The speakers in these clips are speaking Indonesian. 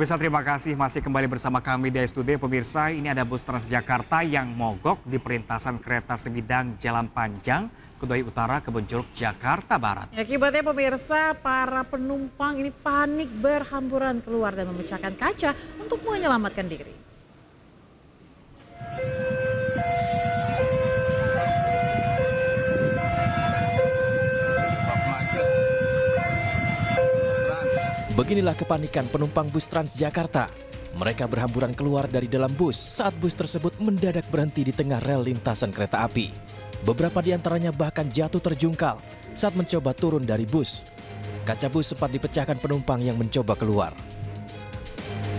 Pemirsa, terima kasih masih kembali bersama kami di Studio. Pemirsa, ini ada bus Transjakarta yang mogok di perlintasan kereta sebidang Jalan Panjang, Kedoya Utara, Kebonjeruk, Jakarta Barat. Akibatnya pemirsa, para penumpang ini panik berhamburan keluar dan memecahkan kaca untuk menyelamatkan diri. Beginilah kepanikan penumpang bus Transjakarta. Mereka berhamburan keluar dari dalam bus saat bus tersebut mendadak berhenti di tengah rel lintasan kereta api. Beberapa di antaranya bahkan jatuh terjungkal saat mencoba turun dari bus. Kaca bus sempat dipecahkan penumpang yang mencoba keluar.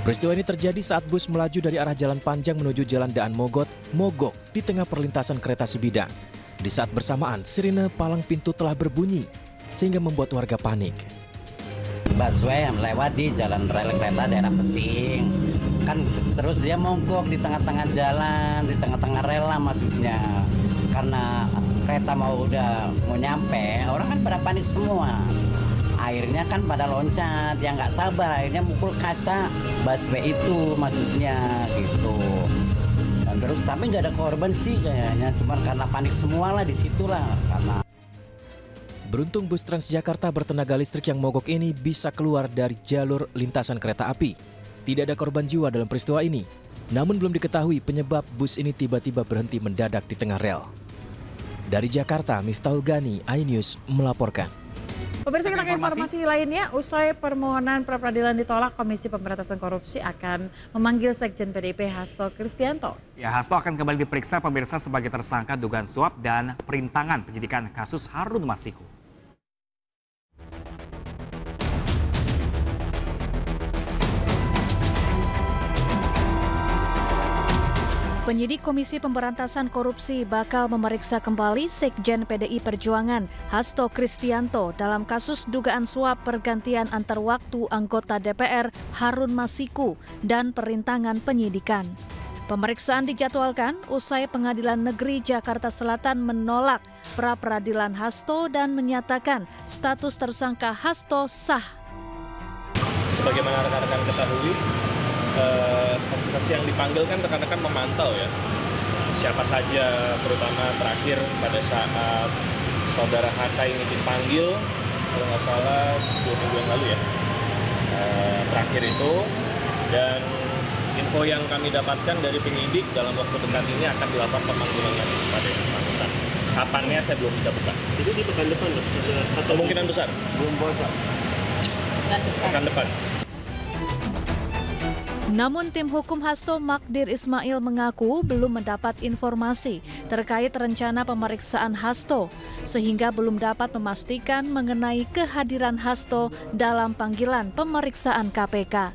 Peristiwa ini terjadi saat bus melaju dari arah Jalan Panjang menuju Jalan Daan Mogot, mogok di tengah perlintasan kereta sebidang. Di saat bersamaan, sirine palang pintu telah berbunyi sehingga membuat warga panik. Busway yang lewat di jalan rel kereta daerah Pesing kan, terus dia mogok di tengah-tengah jalan, di tengah-tengah rel lah maksudnya, karena kereta mau nyampe, orang kan pada panik semua, akhirnya kan pada loncat, yang nggak sabar akhirnya mukul kaca busway itu maksudnya gitu. Dan terus tapi nggak ada korban sih kayaknya, cuma karena panik semua lah di situ lah karena. Beruntung bus Transjakarta bertenaga listrik yang mogok ini bisa keluar dari jalur lintasan kereta api. Tidak ada korban jiwa dalam peristiwa ini. Namun belum diketahui penyebab bus ini tiba-tiba berhenti mendadak di tengah rel. Dari Jakarta, Miftahul Gani, iNews melaporkan. Pemirsa, kita ke informasi lainnya. Usai permohonan pra-peradilan ditolak, Komisi Pemberantasan Korupsi akan memanggil Sekjen PDIP Hasto Kristianto. Ya, Hasto akan kembali diperiksa pemirsa sebagai tersangka dugaan suap dan perintangan penyidikan kasus Harun Masiku. Penyidik Komisi Pemberantasan Korupsi bakal memeriksa kembali Sekjen PDI Perjuangan Hasto Kristianto dalam kasus dugaan suap pergantian antar waktu anggota DPR Harun Masiku dan perintangan penyidikan. Pemeriksaan dijadwalkan usai Pengadilan Negeri Jakarta Selatan menolak pra-peradilan Hasto dan menyatakan status tersangka Hasto sah. Sebagaimana rekan-rekan ketahui, saksi-saksi yang dipanggil kan rekan-rekan memantau ya siapa saja, terutama terakhir pada saat saudara Hatta ini dipanggil kalau nggak salah 2 minggu yang lalu ya, terakhir itu. Dan info yang kami dapatkan dari penyidik dalam waktu dekat ini akan dilakukan pemanggilan lagi kepada yang bersangkutan. Kapannya saya belum bisa buka. Itu di pekan depan atau kemungkinan besar sebelum puasa? Pekan depan. Namun tim hukum Hasto Magdir Ismail mengaku belum mendapat informasi terkait rencana pemeriksaan Hasto, sehingga belum dapat memastikan mengenai kehadiran Hasto dalam panggilan pemeriksaan KPK.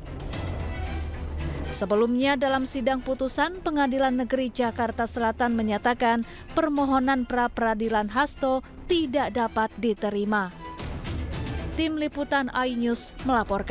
Sebelumnya dalam sidang putusan, Pengadilan Negeri Jakarta Selatan menyatakan permohonan pra-peradilan Hasto tidak dapat diterima. Tim Liputan iNews melaporkan.